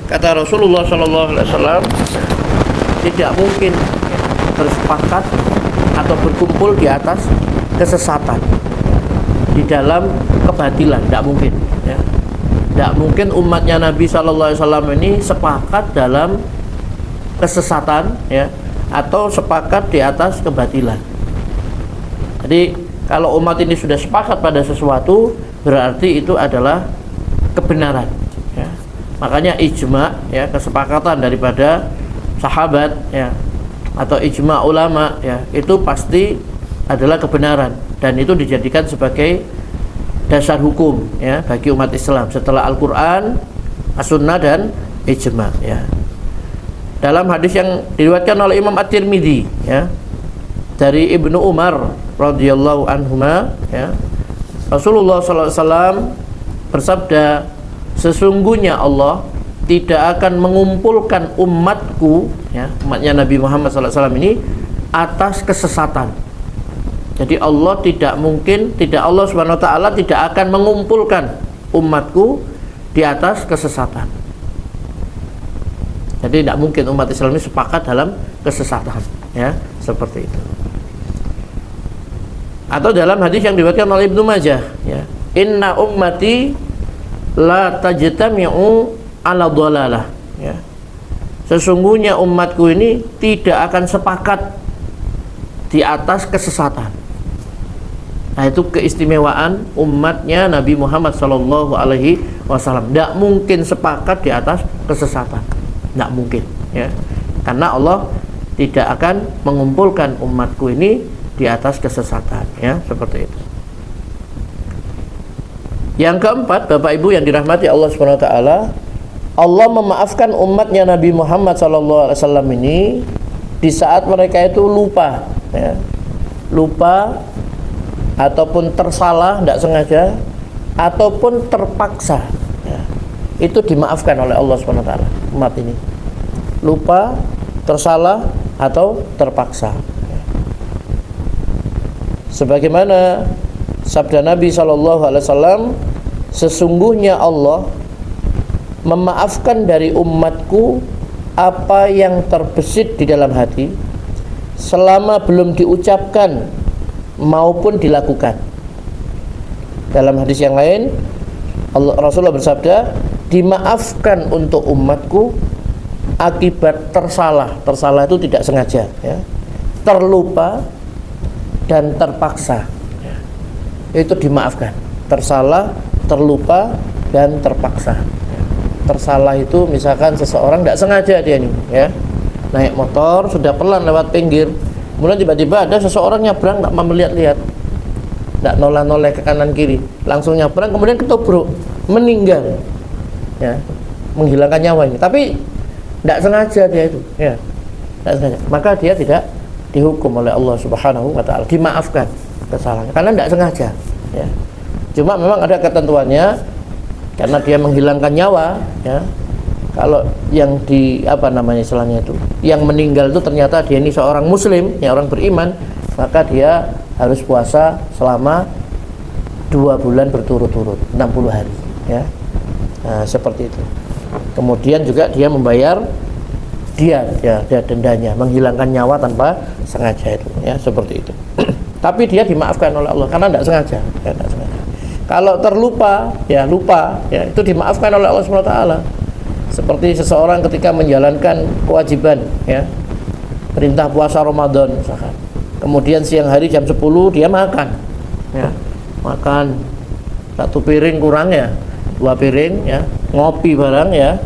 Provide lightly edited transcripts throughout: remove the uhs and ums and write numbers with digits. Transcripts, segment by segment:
Kata Rasulullah SAW, tidak mungkin bersepakat atau berkumpul di atas kesesatan, di dalam kebatilan, tidak mungkin ya. Tidak mungkin umatnya Nabi SAW ini sepakat dalam kesesatan ya, atau sepakat di atas kebatilan. Jadi kalau umat ini sudah sepakat pada sesuatu, berarti itu adalah kebenaran ya. Makanya ijma ya, kesepakatan daripada sahabat ya, atau ijma ulama ya, itu pasti adalah kebenaran, dan itu dijadikan sebagai dasar hukum ya bagi umat Islam setelah Al-Quran, As-Sunnah, dan ijma ya. Dalam hadis yang diriwayatkan oleh Imam At-Tirmidzi ya, dari Ibnu Umar radhiyallahu anhuma ya, Rasulullah SAW bersabda, sesungguhnya Allah tidak akan mengumpulkan umatku ya, umatnya Nabi Muhammad SAW ini atas kesesatan. Jadi Allah Allah Subhanahu wa taala tidak akan mengumpulkan umatku di atas kesesatan. Jadi tidak mungkin umat Islam ini sepakat dalam kesesatan ya, seperti itu. Atau dalam hadis yang diriwayatkan oleh Ibnu Majah ya, inna ummati la tajtami'u ala dhalalah ya. Sesungguhnya umatku ini tidak akan sepakat di atas kesesatan. Nah, itu keistimewaan umatnya Nabi Muhammad SAW. Tidak mungkin sepakat di atas kesesatan, tidak mungkin ya. Karena Allah tidak akan mengumpulkan umatku ini di atas kesesatan ya, seperti itu. Yang keempat, Bapak Ibu yang dirahmati Allah Subhanahu wa taala, Allah memaafkan umatnya Nabi Muhammad SAW ini di saat mereka itu lupa ya. Lupa ataupun tersalah, tidak sengaja, ataupun terpaksa ya. Itu dimaafkan oleh Allah Subhanahu wa taala umat ini. Lupa, tersalah, atau terpaksa ya. Sebagaimana sabda Nabi SAW, sesungguhnya Allah memaafkan dari umatku apa yang terbesit di dalam hati selama belum diucapkan maupun dilakukan. Dalam hadis yang lain Rasulullah bersabda, dimaafkan untuk umatku akibat tersalah. Tersalah itu tidak sengaja ya, terlupa dan terpaksa ya. Itu dimaafkan. Tersalah, terlupa, dan terpaksa ya. Tersalah itu misalkan seseorang tidak sengaja dia ini ya, naik motor sudah pelan lewat pinggir, kemudian tiba-tiba ada seseorang nyabrang, tak mau melihat-lihat, tak noleh-noleh ke kanan kiri, langsung nyabrang, kemudian ketubruk, meninggal ya, menghilangkan nyawa ini. Tapi tidak sengaja dia itu ya, tidak sengaja, maka dia tidak dihukum oleh Allah Subhanahu wa taala, dimaafkan kesalahannya karena tidak sengaja ya. Cuma memang ada ketentuannya, karena dia menghilangkan nyawa ya. Kalau yang istilahnya itu, yang meninggal itu ternyata dia ini seorang muslim, ya, orang beriman, maka dia harus puasa selama 2 bulan berturut-turut, 60 hari ya. Nah, seperti itu. Kemudian juga dia membayar dia dendanya, menghilangkan nyawa tanpa sengaja itu ya, seperti itu. Tapi dia dimaafkan oleh Allah karena tidak sengaja ya, tidak sengaja. Kalau terlupa ya, lupa ya, itu dimaafkan oleh Allah Subhanahu wa taala. Seperti seseorang ketika menjalankan kewajiban ya, perintah puasa Ramadan misalkan, kemudian siang hari jam 10 dia makan ya, makan 1 piring kurang ya, 2 piring ya, ngopi barang ya,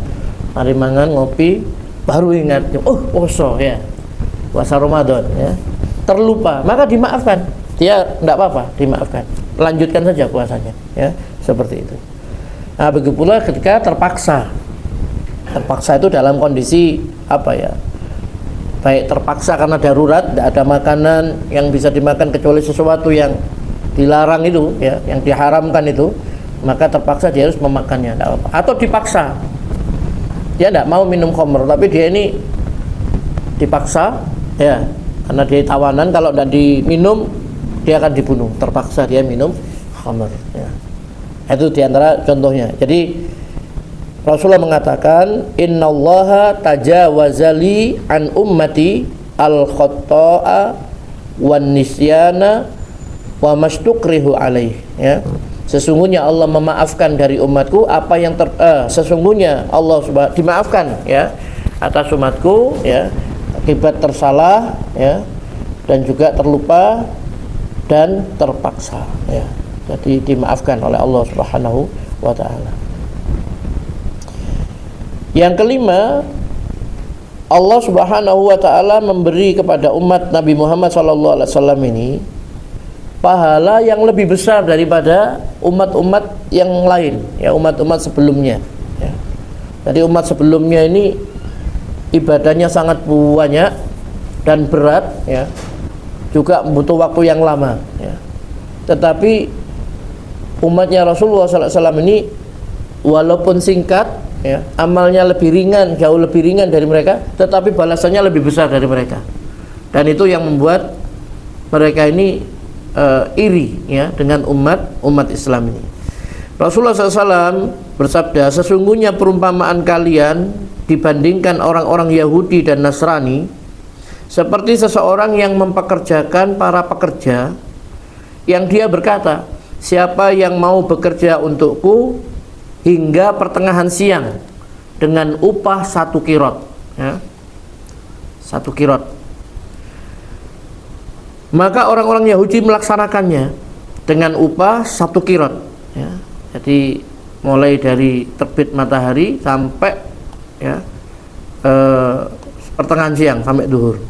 mari mangan ngopi, baru ingat puasa ya, puasa Ramadan ya, terlupa, maka dimaafkan, dia tidak apa-apa, dimaafkan, lanjutkan saja puasanya ya, seperti itu. Nah, begitu pula ketika terpaksa itu dalam kondisi baik terpaksa karena darurat, tidak ada makanan yang bisa dimakan kecuali sesuatu yang dilarang itu ya, yang diharamkan itu, maka terpaksa dia harus memakannya, tidak apa-apa. Atau dipaksa, dia tidak mau minum khamr, tapi dia ini dipaksa ya, karena dia tawanan, kalau tidak diminum dia akan dibunuh, terpaksa dia minum khamr ya. Itu diantara contohnya. Jadi Rasulullah mengatakan, innallaha tajawazali an ummati al khata'a wan nisyana wa mastukrihu alaih, ya. Sesungguhnya Allah memaafkan dari umatku apa yang sesungguhnya Allah dimaafkan, ya, atas umatku, ya, akibat tersalah, ya, dan juga terlupa dan terpaksa, ya. Jadi dimaafkan oleh Allah Subhanahu wa taala. Yang kelima, Allah Subhanahu wa taala memberi kepada umat Nabi Muhammad sallallahu alaihi wasallam ini pahala yang lebih besar daripada umat-umat yang lain, ya, umat-umat sebelumnya, ya. Jadi umat sebelumnya ini ibadahnya sangat banyak dan berat, ya. Juga butuh waktu yang lama, ya. Tetapi umatnya Rasulullah sallallahu alaihi wasallam ini walaupun singkat, ya, amalnya lebih ringan, jauh lebih ringan dari mereka, tetapi balasannya lebih besar dari mereka. Dan itu yang membuat mereka ini iri, ya, dengan umat Islam ini. Rasulullah SAW bersabda, sesungguhnya perumpamaan kalian dibandingkan orang-orang Yahudi dan Nasrani seperti seseorang yang mempekerjakan para pekerja, yang dia berkata, siapa yang mau bekerja untukku hingga pertengahan siang dengan upah 1 kirot, ya, 1 kirot, maka orang-orang Yahudi melaksanakannya dengan upah 1 kirot, ya. Jadi mulai dari terbit matahari sampai, ya, pertengahan siang sampai duhur.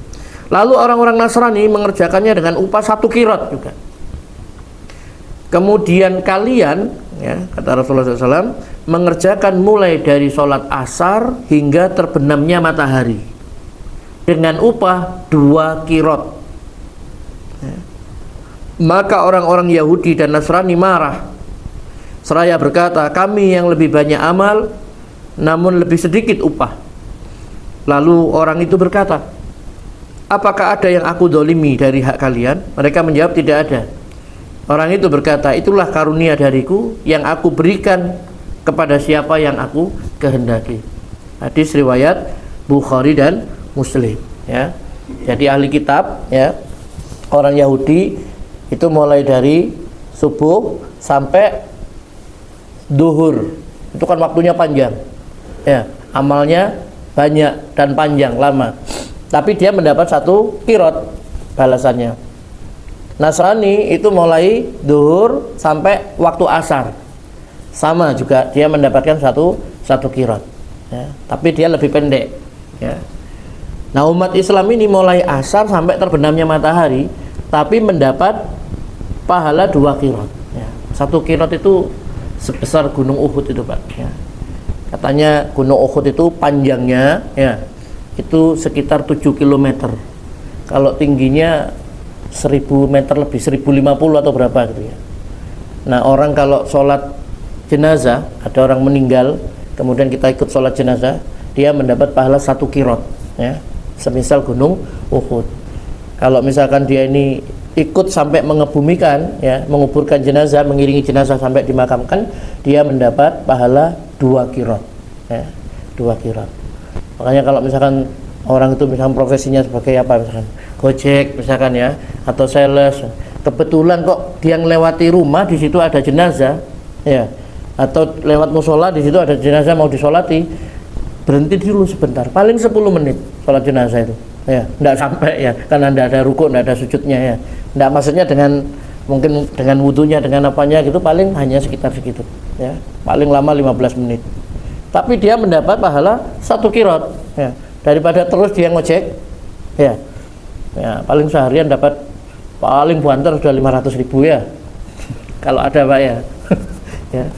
Lalu orang-orang Nasrani mengerjakannya dengan upah 1 kirot juga. Kemudian kalian, ya, kata Rasulullah SAW, mengerjakan mulai dari sholat asar hingga terbenamnya matahari dengan upah 2 kirot. Ya. Maka orang-orang Yahudi dan Nasrani marah seraya berkata, kami yang lebih banyak amal namun lebih sedikit upah. Lalu orang itu berkata, apakah ada yang aku dolimi dari hak kalian? Mereka menjawab, tidak ada. Orang itu berkata, itulah karunia dariku yang aku berikan kepada siapa yang aku kehendaki. Hadis riwayat Bukhari dan Muslim, ya. Jadi ahli kitab, ya, orang Yahudi itu mulai dari subuh sampai duhur, itu kan waktunya panjang, ya, amalnya banyak dan panjang, lama, tapi dia mendapat 1 kirot balasannya. Nasrani itu mulai duhur sampai waktu asar, sama juga dia mendapatkan satu kirot, ya, tapi dia lebih pendek, ya. Nah, umat Islam ini mulai asar sampai terbenamnya matahari, tapi mendapat pahala 2 kirot, ya. 1 kirot itu sebesar gunung Uhud itu, Pak, ya. Katanya gunung Uhud itu panjangnya, ya, itu sekitar 7 km. Kalau tingginya 1000 meter lebih, 1050 atau berapa gitu, ya. Nah, orang kalau sholat jenazah, ada orang meninggal, kemudian kita ikut sholat jenazah, dia mendapat pahala 1 kirot, ya, semisal gunung Uhud. Kalau misalkan dia ini ikut sampai mengebumikan, ya, menguburkan jenazah, mengiringi jenazah sampai dimakamkan, dia mendapat pahala 2 kirot, ya, 2 kirot. Makanya kalau misalkan orang itu misalkan profesinya sebagai apa, misalkan Gojek misalkan, ya, atau sales, kebetulan kok dia melewati rumah di situ ada jenazah, ya, atau lewat musola di situ ada jenazah mau disolati, berhenti dulu sebentar, paling 10 menit sholat jenazah itu, ya, enggak sampai, ya, karena enggak ada rukuk, enggak ada sujudnya, ya, enggak, maksudnya dengan mungkin dengan wudunya, dengan apanya gitu, paling hanya sekitar segitu, ya, paling lama 15 menit, tapi dia mendapat pahala 1 kirot, ya, daripada terus dia ngojek, ya. Ya, paling seharian dapat paling banter sudah 500.000, ya, kalau ada, Pak, ya. Ya.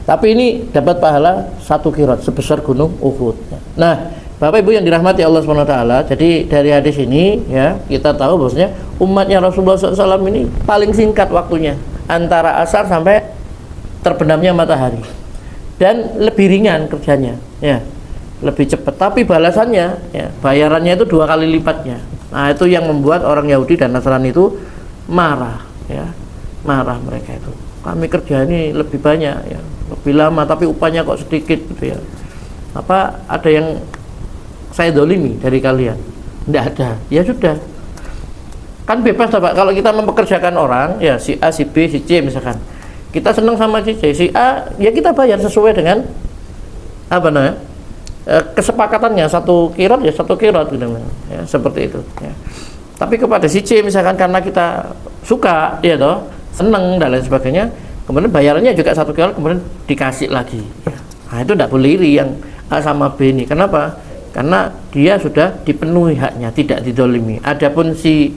Tapi ini dapat pahala 1 kirot sebesar gunung Uhud. Nah, Bapak Ibu yang dirahmati Allah SWT, jadi dari hadis ini, ya, kita tahu bahwasanya umatnya Rasulullah SAW ini paling singkat waktunya, antara asar sampai terbenamnya matahari, dan lebih ringan kerjanya, ya, lebih cepat, tapi balasannya, ya, bayarannya itu 2 kali lipatnya. Nah, itu yang membuat orang Yahudi dan Nasrani itu marah, ya, marah mereka itu. Kami kerja ini lebih banyak, ya, lebih lama, tapi upahnya kok sedikit gitu, ya. apa ada yang saya dolimi dari kalian? Tidak ada. Ya sudah, kan bebas Pak. Kalau kita mempekerjakan orang, ya si A, si B, si C misalkan, kita senang sama si C, si A, ya kita bayar sesuai dengan apa namanya kesepakatannya, 1 kirot ya 1 kirot gitu, ya, seperti itu. Ya. Tapi kepada si C misalkan karena kita suka, ya toh, senang dan lain sebagainya, kemudian bayarannya juga 1 kirot, kemudian dikasih lagi. Ya. Nah itu tidak boleh iri yang A sama B ini. Kenapa? Karena dia sudah dipenuhi haknya, tidak didolimi. Adapun si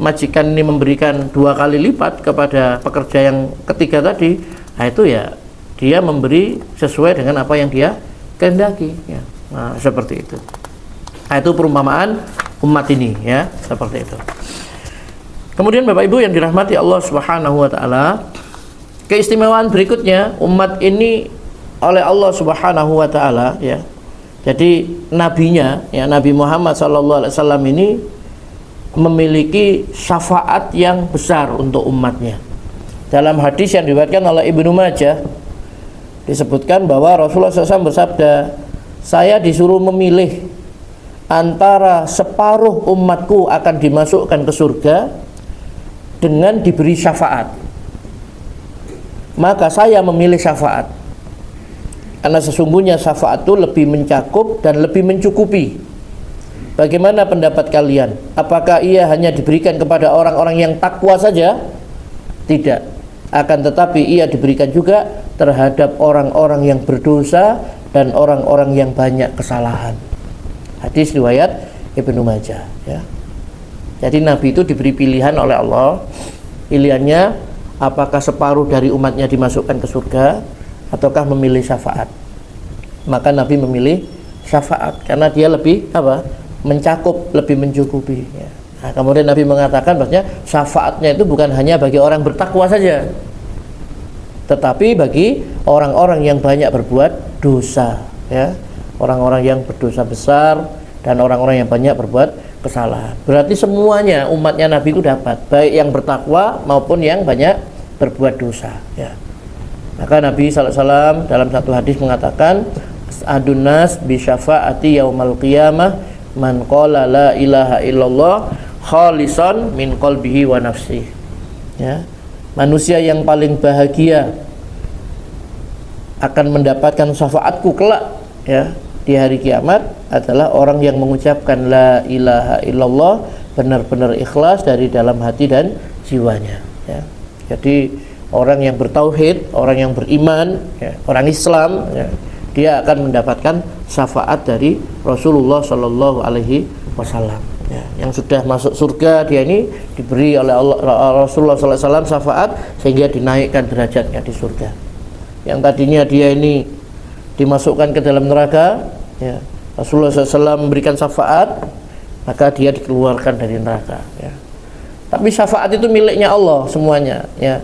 majikan ini memberikan 2 kali lipat kepada pekerja yang ketiga tadi, nah itu ya dia memberi sesuai dengan apa yang dia kehendaki, ya. Nah seperti itu. Nah itu perumpamaan umat ini, ya, seperti itu. Kemudian Bapak Ibu yang dirahmati Allah Subhanahu wa taala, keistimewaan berikutnya umat ini oleh Allah Subhanahu wa taala, ya. Jadi nabinya, ya, Nabi Muhammad SAW ini memiliki syafaat yang besar untuk umatnya. Dalam hadis yang diriwayatkan oleh Ibnu Majah disebutkan bahwa Rasulullah SAW bersabda, saya disuruh memilih antara separuh umatku akan dimasukkan ke surga dengan diberi syafaat. Maka saya memilih syafaat, karena sesungguhnya syafaat itu lebih mencakup dan lebih mencukupi. Bagaimana pendapat kalian? Apakah ia hanya diberikan kepada orang-orang yang takwa saja? Tidak. Akan tetapi ia diberikan juga terhadap orang-orang yang berdosa dan orang-orang yang banyak kesalahan. Hadis riwayat Ibnu Majah, ya. Jadi Nabi itu diberi pilihan oleh Allah. Pilihannya apakah separuh dari umatnya dimasukkan ke surga ataukah memilih syafaat. Maka Nabi memilih syafaat karena dia lebih apa? Mencakup, lebih mencukupi, ya. Nah, kemudian Nabi mengatakan bahwasanya syafaatnya itu bukan hanya bagi orang bertakwa saja, tetapi bagi orang-orang yang banyak berbuat dosa, ya. Orang-orang yang berdosa besar dan orang-orang yang banyak berbuat kesalahan. Berarti semuanya umatnya Nabi itu dapat, baik yang bertakwa maupun yang banyak berbuat dosa, ya. Maka Nabi SAW dalam satu hadis mengatakan, as'adun nas bi syafaati yaumal qiyamah man qala la ilaha illallah khalisan min qalbihi wa nafsihi, ya. Manusia yang paling bahagia akan mendapatkan syafaatku kelak, ya, di hari kiamat adalah orang yang mengucapkan la ilaha illallah benar-benar ikhlas dari dalam hati dan jiwanya, ya. Jadi orang yang bertauhid, orang yang beriman, ya, orang Islam, ya, dia akan mendapatkan syafaat dari Rasulullah Shallallahu Alaihi Wasallam, ya. Yang sudah masuk surga, dia ini diberi oleh Rasulullah Sallallahu Alaihi Wasallam syafaat sehingga dinaikkan derajatnya di surga. Yang tadinya dia ini dimasukkan ke dalam neraka, ya, Rasulullah SAW memberikan syafaat, maka dia dikeluarkan dari neraka, ya. Tapi syafaat itu miliknya Allah semuanya, ya.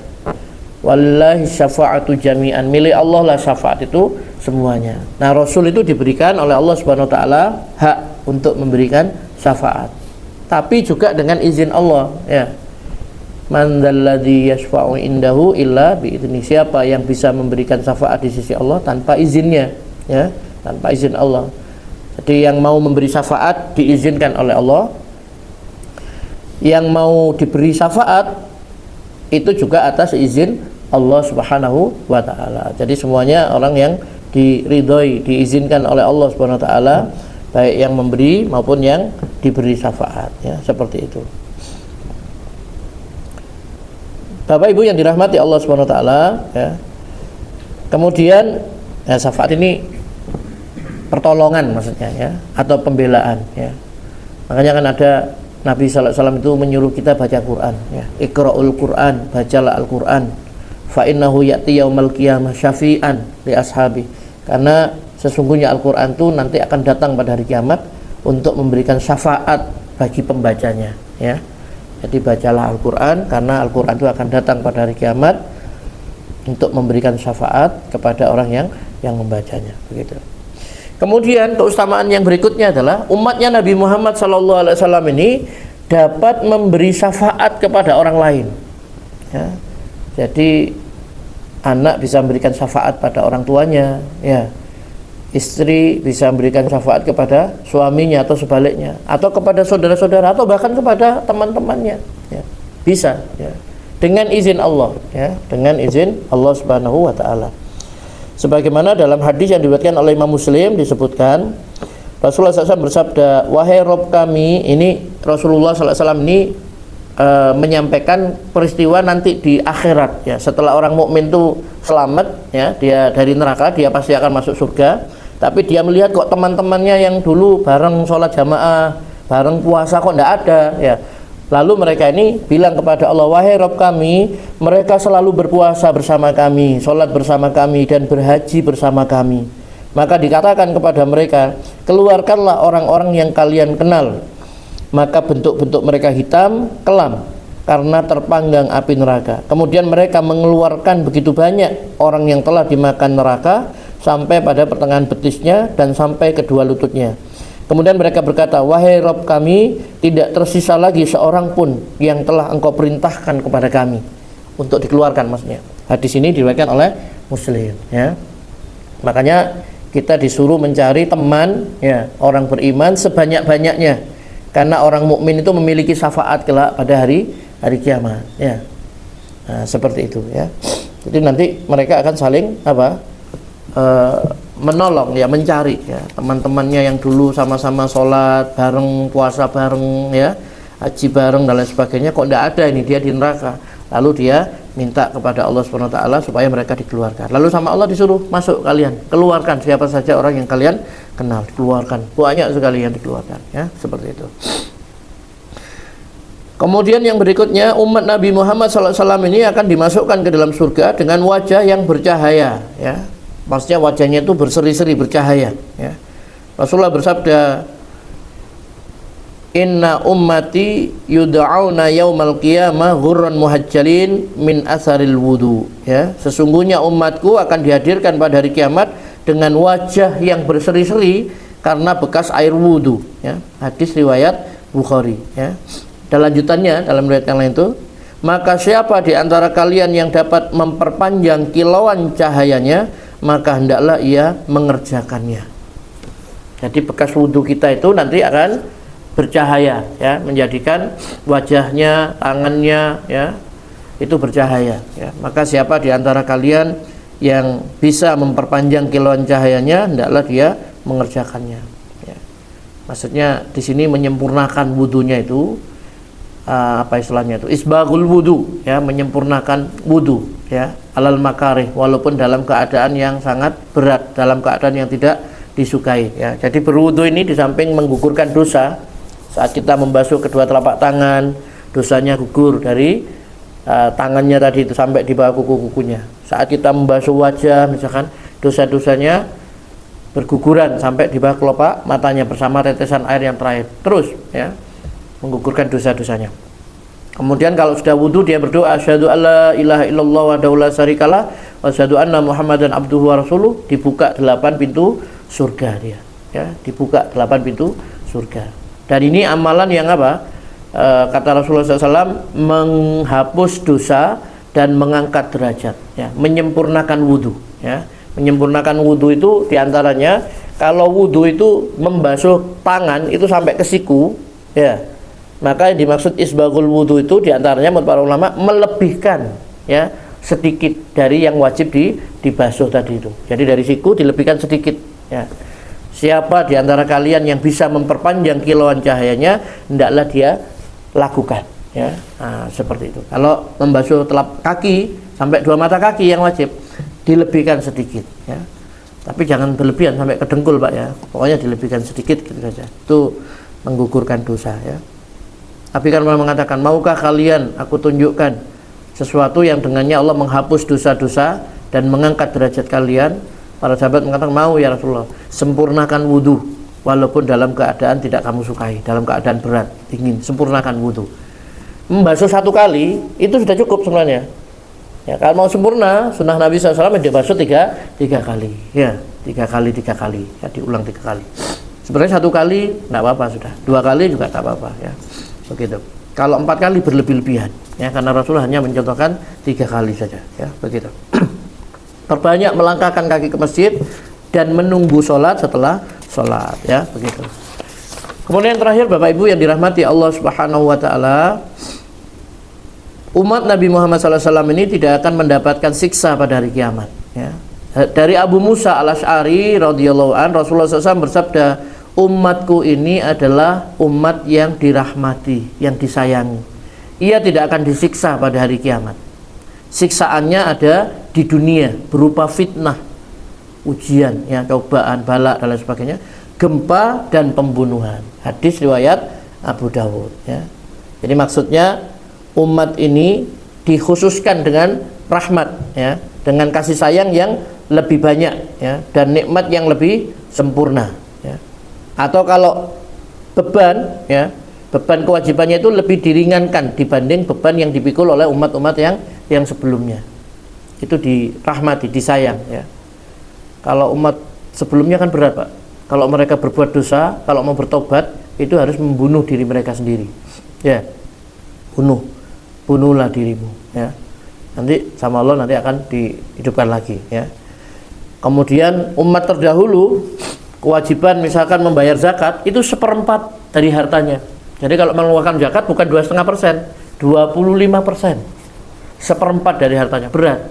Wallahi syafa'atu jami'an, milik Allah lah syafaat itu semuanya. Nah, Rasul itu diberikan oleh Allah Subhanahu wa taala hak untuk memberikan syafaat, tapi juga dengan izin Allah, ya. Man dzalladzi yashfa'u indahu illa bi'idzni, siapa yang bisa memberikan syafaat di sisi Allah tanpa izinnya, ya, tanpa izin Allah. Jadi yang mau memberi syafaat diizinkan oleh Allah, yang mau diberi syafaat itu juga atas izin Allah Subhanahu wa taala. Jadi semuanya orang yang diridhoi, diizinkan oleh Allah Subhanahu wa taala, baik yang memberi maupun yang diberi syafaat, ya, seperti itu. Bapak Ibu yang dirahmati Allah Subhanahu wa taala, ya. Kemudian, ya, syafaat ini pertolongan maksudnya, ya, atau pembelaan, ya. Makanya kan ada Nabi sallallahu alaihi wasallam itu menyuruh kita baca Quran, ya. Iqra'ul Quran, bacalah Al-Quran. Fa innahu ya'ti yaumal qiyamah syafi'an li ashabi. Karena sesungguhnya Al-Quran itu nanti akan datang pada hari kiamat untuk memberikan syafaat bagi pembacanya, ya. Jadi bacalah Al-Quran karena Al-Quran itu akan datang pada hari kiamat untuk memberikan syafaat kepada orang yang membacanya, begitu. Kemudian keutamaan yang berikutnya adalah umatnya Nabi Muhammad SAW ini dapat memberi syafaat kepada orang lain, ya. Jadi anak bisa memberikan syafaat pada orang tuanya, ya. istri bisa memberikan syafaat kepada suaminya atau sebaliknya, atau kepada saudara-saudara, atau bahkan kepada teman-temannya, ya. Bisa, ya. Dengan izin Allah, ya, dengan izin Allah Subhanahu wa taala. Sebagaimana dalam hadis yang diriwayatkan oleh Imam Muslim disebutkan, Rasulullah SAW bersabda, wahai Rob kami, ini Rasulullah SAW ini menyampaikan peristiwa nanti di akhirat, ya. Setelah orang mukmin itu selamat, ya, dia dari neraka, dia pasti akan masuk surga. Tapi dia melihat kok teman-temannya yang dulu bareng sholat jamaah, bareng puasa kok tidak ada, ya. Lalu mereka ini bilang kepada Allah, wahai Rabb kami, mereka selalu berpuasa bersama kami, sholat bersama kami, dan berhaji bersama kami. Maka dikatakan kepada mereka, keluarkanlah orang-orang yang kalian kenal. Maka bentuk-bentuk mereka hitam, kelam, karena terpanggang api neraka. Kemudian mereka mengeluarkan begitu banyak orang yang telah dimakan neraka, sampai pada pertengahan betisnya dan sampai kedua lututnya. Kemudian mereka berkata, wahai Rabb kami, tidak tersisa lagi seorang pun yang telah engkau perintahkan kepada kami untuk dikeluarkan, maksudnya. Hadis ini diriwayatkan oleh Muslim, ya. Makanya kita disuruh mencari teman, ya, orang beriman sebanyak-banyaknya, karena orang mukmin itu memiliki syafaat kelak pada hari kiamat, ya. Nah, seperti itu, ya. Jadi nanti mereka akan saling menolong, ya, mencari, ya, teman-temannya yang dulu sama-sama sholat bareng, puasa bareng, ya, haji bareng dan lain sebagainya, kok tidak ada, ini dia di neraka. Lalu dia minta kepada Allah Subhanahu wa taala supaya mereka dikeluarkan. Lalu sama Allah disuruh, masuk kalian, keluarkan siapa saja orang yang kalian kenal, dikeluarkan. Banyak sekali yang dikeluarkan, ya, seperti itu. Kemudian yang berikutnya, umat Nabi Muhammad SAW ini akan dimasukkan ke dalam surga dengan wajah yang bercahaya, ya. Maksudnya wajahnya itu berseri-seri, bercahaya, ya. Rasulullah bersabda, inna ummati yud'auna yaumal qiyamah ghurran muhajjalin min atharil wudu, ya. Sesungguhnya umatku akan dihadirkan pada hari kiamat dengan wajah yang berseri-seri karena bekas air wudu, ya. Hadis riwayat Bukhari, ya. Dan lanjutannya dalam riwayat yang lain itu, maka siapa di antara kalian yang dapat memperpanjang kilauan cahayanya, maka hendaklah ia mengerjakannya. Jadi bekas wudhu kita itu nanti akan bercahaya, ya, menjadikan wajahnya, tangannya, ya, itu bercahaya, ya. Maka siapa di antara kalian yang bisa memperpanjang kilauan cahayanya, hendaklah dia mengerjakannya, ya. Maksudnya di sini menyempurnakan wudhunya itu, apa istilahnya itu, isbagul wudu, ya, menyempurnakan wudu, ya, alal makarih, walaupun dalam keadaan yang sangat berat, dalam keadaan yang tidak disukai, ya. Jadi berwudu ini di samping menggugurkan dosa, saat kita membasuh kedua telapak tangan, dosanya gugur dari tangannya tadi itu sampai di bawah kuku-kukunya. Saat kita membasuh wajah misalkan, dosa-dosanya berguguran sampai di bawah kelopak matanya bersama tetesan air yang terakhir, terus, ya, menggugurkan dosa-dosanya. Kemudian kalau sudah wudu dia berdoa, asyhadu alla ilaha illallah wahdahu la syarikalah wa asyhadu anna muhammadan abduhu wa rasuluh, dibuka 8 pintu surga dia, ya, dibuka 8 pintu surga. Dan ini amalan yang apa? Kata Rasulullah SAW, menghapus dosa dan mengangkat derajat, ya, menyempurnakan wudu, ya. Menyempurnakan wudu itu diantaranya, kalau wudu itu membasuh tangan itu sampai ke siku, ya, maka yang dimaksud isbagul wudu itu diantaranya menurut para ulama melebihkan, ya, sedikit dari yang wajib dibasuh tadi itu. Jadi dari siku dilebihkan sedikit, ya. Siapa di antara kalian yang bisa memperpanjang kilauan cahayanya, hendaklah dia lakukan, ya. Nah, seperti itu. Kalau membasuh telapak kaki sampai 2 mata kaki yang wajib, dilebihkan sedikit, ya. Tapi jangan berlebihan sampai ke dengkul, Pak, ya. Pokoknya dilebihkan sedikit gitu saja. Itu menggugurkan dosa, ya. Tapi kan Allah mengatakan, maukah kalian aku tunjukkan sesuatu yang dengannya Allah menghapus dosa-dosa dan mengangkat derajat kalian? Para sahabat mengatakan, mau ya Rasulullah. Sempurnakan wudu, walaupun dalam keadaan tidak kamu sukai, dalam keadaan berat, dingin, sempurnakan wudu. Membasuh 1 kali itu sudah cukup sebenarnya, ya. Kalau mau sempurna, sunnah Nabi SAW dibasuh 3 kali, ya, 3 kali, ya, diulang 3 kali. Sebenarnya 1 kali tidak apa-apa, sudah 2 kali juga tidak apa-apa, ya, begitu. Kalau 4 kali berlebih-lebihan, ya, karena Rasulullah hanya mencontohkan 3 kali saja, ya, begitu. Perbanyak melangkahkan kaki ke masjid, dan menunggu sholat setelah sholat, ya, begitu. Kemudian terakhir Bapak Ibu yang dirahmati Allah Subhanahu wa taala, umat Nabi Muhammad SAW ini tidak akan mendapatkan siksa pada hari kiamat, ya. Dari Abu Musa al-Asy'ari radhiyallahu an, Rasulullah SAW bersabda, umatku ini adalah umat yang dirahmati, yang disayangi. Ia tidak akan disiksa pada hari kiamat. Siksaannya ada di dunia berupa fitnah, ujian, ya, cobaan, bala dan lain sebagainya, gempa dan pembunuhan. Hadis riwayat Abu Dawud, ya. Jadi maksudnya umat ini dikhususkan dengan rahmat, ya, dengan kasih sayang yang lebih banyak, ya, dan nikmat yang lebih sempurna, ya. Atau kalau beban, ya, beban kewajibannya itu lebih diringankan dibanding beban yang dipikul oleh umat-umat yang sebelumnya. Itu dirahmati, disayang, ya. Kalau umat sebelumnya kan berat, Pak. Kalau mereka berbuat dosa, kalau mau bertobat, itu harus membunuh diri mereka sendiri, ya. Bunuhlah dirimu, ya. Nanti sama Allah nanti akan dihidupkan lagi, ya. Kemudian umat terdahulu kewajiban misalkan membayar zakat itu 1/4 dari hartanya. Jadi kalau mengeluarkan zakat bukan 2,5%, 25%, 1/4 dari hartanya, berat.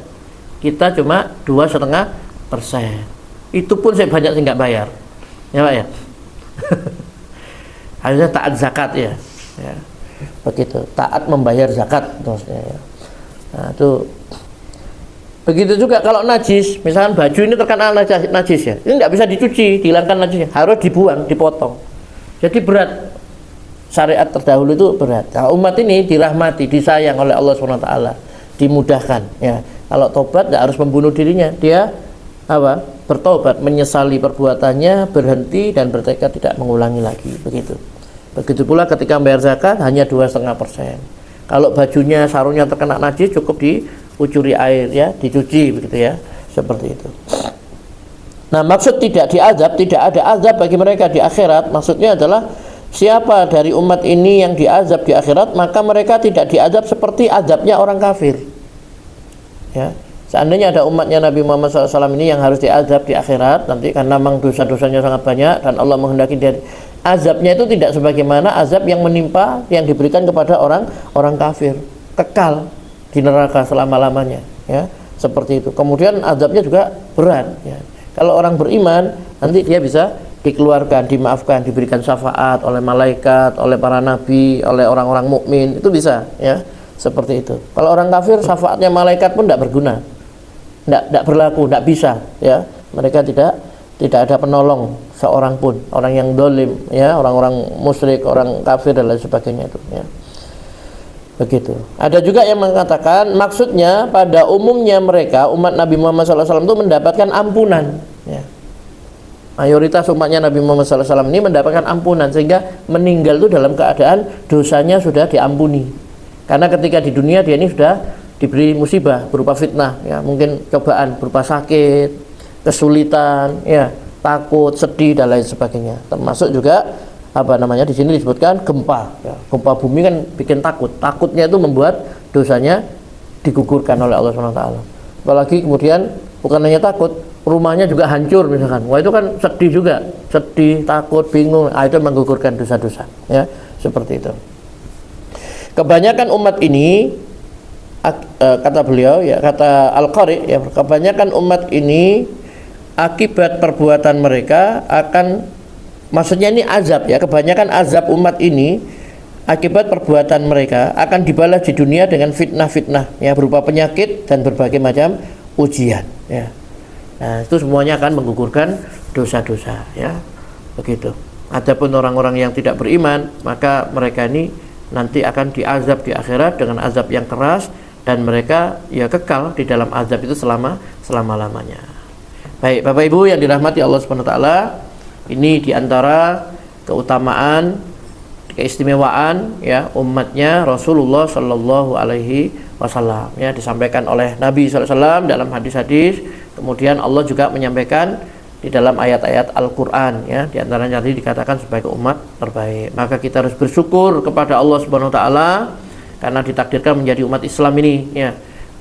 Kita cuma 2,5%. Itu pun saya banyak sih nggak bayar, ya Pak, ya. Harusnya taat zakat, ya, ya. Begitu, taat membayar zakat maksudnya, ya. Nah, itu begitu juga kalau najis, misalkan baju ini terkena najis, ya, ini nggak bisa dicuci, dihilangkan najisnya, harus dibuang, dipotong. Jadi berat, syariat terdahulu itu berat. Nah, umat ini dirahmati, disayang oleh Allah SWT, dimudahkan, ya. Kalau tobat nggak harus membunuh dirinya, dia apa? Bertobat, menyesali perbuatannya, berhenti dan bertekad tidak mengulangi lagi, begitu. Begitu pula ketika membayar zakat hanya 2,5%. Kalau bajunya, sarungnya terkena najis, cukup diucuri air, ya, dicuci, begitu, ya, seperti itu. Nah, maksud tidak diazab, tidak ada azab bagi mereka di akhirat, maksudnya adalah siapa dari umat ini yang diazab di akhirat, maka mereka tidak diazab seperti azabnya orang kafir, ya. Seandainya ada umatnya Nabi Muhammad SAW ini yang harus diazab di akhirat nanti karena memang dosa-dosanya sangat banyak dan Allah menghendaki dia, azabnya itu tidak sebagaimana azab yang menimpa, yang diberikan kepada orang kafir, kekal di neraka selama-lamanya, ya, seperti itu. Kemudian azabnya juga berat, ya. Kalau orang beriman nanti dia bisa dikeluarkan, dimaafkan, diberikan syafaat oleh malaikat, oleh para nabi, oleh orang-orang mukmin, itu bisa, ya, seperti itu. Kalau orang kafir syafaatnya malaikat pun tidak berguna, tidak berlaku, tidak bisa, ya. Mereka tidak ada penolong seorang pun, orang yang dolim, ya, orang-orang musyrik, orang kafir dan lain sebagainya itu, ya. Begitu. Ada juga yang mengatakan maksudnya pada umumnya mereka umat Nabi Muhammad SAW itu mendapatkan ampunan, ya. Mayoritas umatnya Nabi Muhammad SAW ini mendapatkan ampunan sehingga meninggal itu dalam keadaan dosanya sudah diampuni. Karena ketika di dunia dia ini sudah diberi musibah berupa fitnah, ya, mungkin cobaan berupa sakit, kesulitan, ya, takut, sedih dan lain sebagainya. Termasuk juga apa namanya di sini disebutkan gempa, ya. Gempa bumi kan bikin takut. Takutnya itu membuat dosanya digugurkan oleh Allah SWT. Apalagi kemudian bukan hanya takut, rumahnya juga hancur misalkan. Wah, itu kan sedih juga, sedih, takut, bingung. Itu menggugurkan dosa-dosa, ya, seperti itu. Kebanyakan umat ini, kata beliau, ya, kata Al-Qari, ya, kebanyakan umat ini akibat perbuatan mereka akan, maksudnya ini azab, ya, kebanyakan azab umat ini akibat perbuatan mereka akan dibalas di dunia dengan fitnah-fitnah, ya, berupa penyakit dan berbagai macam ujian, ya. Nah, itu semuanya akan menggugurkan dosa-dosa, ya, begitu. Adapun orang-orang yang tidak beriman, maka mereka ini nanti akan diazab di akhirat dengan azab yang keras dan mereka, ya, kekal di dalam azab itu selama-lamanya. Baik, Bapak Ibu yang dirahmati Allah SWT, ini diantara keutamaan, keistimewaan, ya, umatnya Rasulullah Shallallahu Alaihi Wasallam, ya, disampaikan oleh Nabi SAW dalam hadis-hadis. Kemudian Allah juga menyampaikan di dalam ayat-ayat Al-Quran, ya, diantaranya tadi dikatakan sebagai umat terbaik. Maka kita harus bersyukur kepada Allah Subhanahu Wa Taala karena ditakdirkan menjadi umat Islam ini, ya,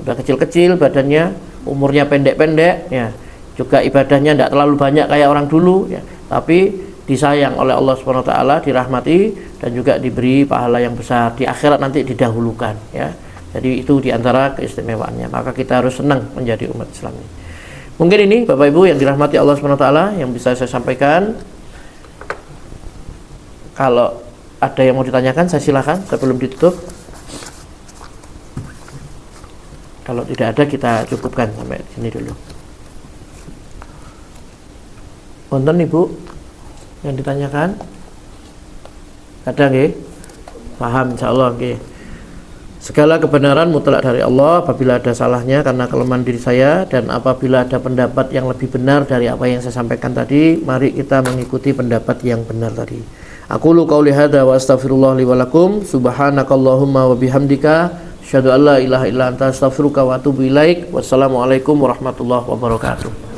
udah kecil-kecil badannya, umurnya pendek-pendek, ya, juga ibadahnya tidak terlalu banyak kayak orang dulu ya, tapi disayang oleh Allah Subhanahu wa taala, dirahmati dan juga diberi pahala yang besar di akhirat nanti didahulukan ya. Jadi itu diantara keistimewaannya. Maka kita harus senang menjadi umat Islam ini. Mungkin ini Bapak Ibu yang dirahmati Allah Subhanahu wa taala yang bisa saya sampaikan. Kalau ada yang mau ditanyakan saya silakan sebelum ditutup. Kalau tidak ada kita cukupkan sampai sini dulu. Wonten Ibu yang ditanyakan? Ada nggih? Paham insyaallah nggih. Segala kebenaran mutlak dari Allah. Apabila ada salahnya karena kelemahan diri saya, dan apabila ada pendapat yang lebih benar dari apa yang saya sampaikan tadi, mari kita mengikuti pendapat yang benar tadi. Aqulu qauli hadza wa astaghfirullah li wa lakum. Subhanakallahumma wa bihamdika asyhadu an la ilaha illa anta astaghfiruka wa atubu ilaik. Wassalamualaikum warahmatullahi wabarakatuh.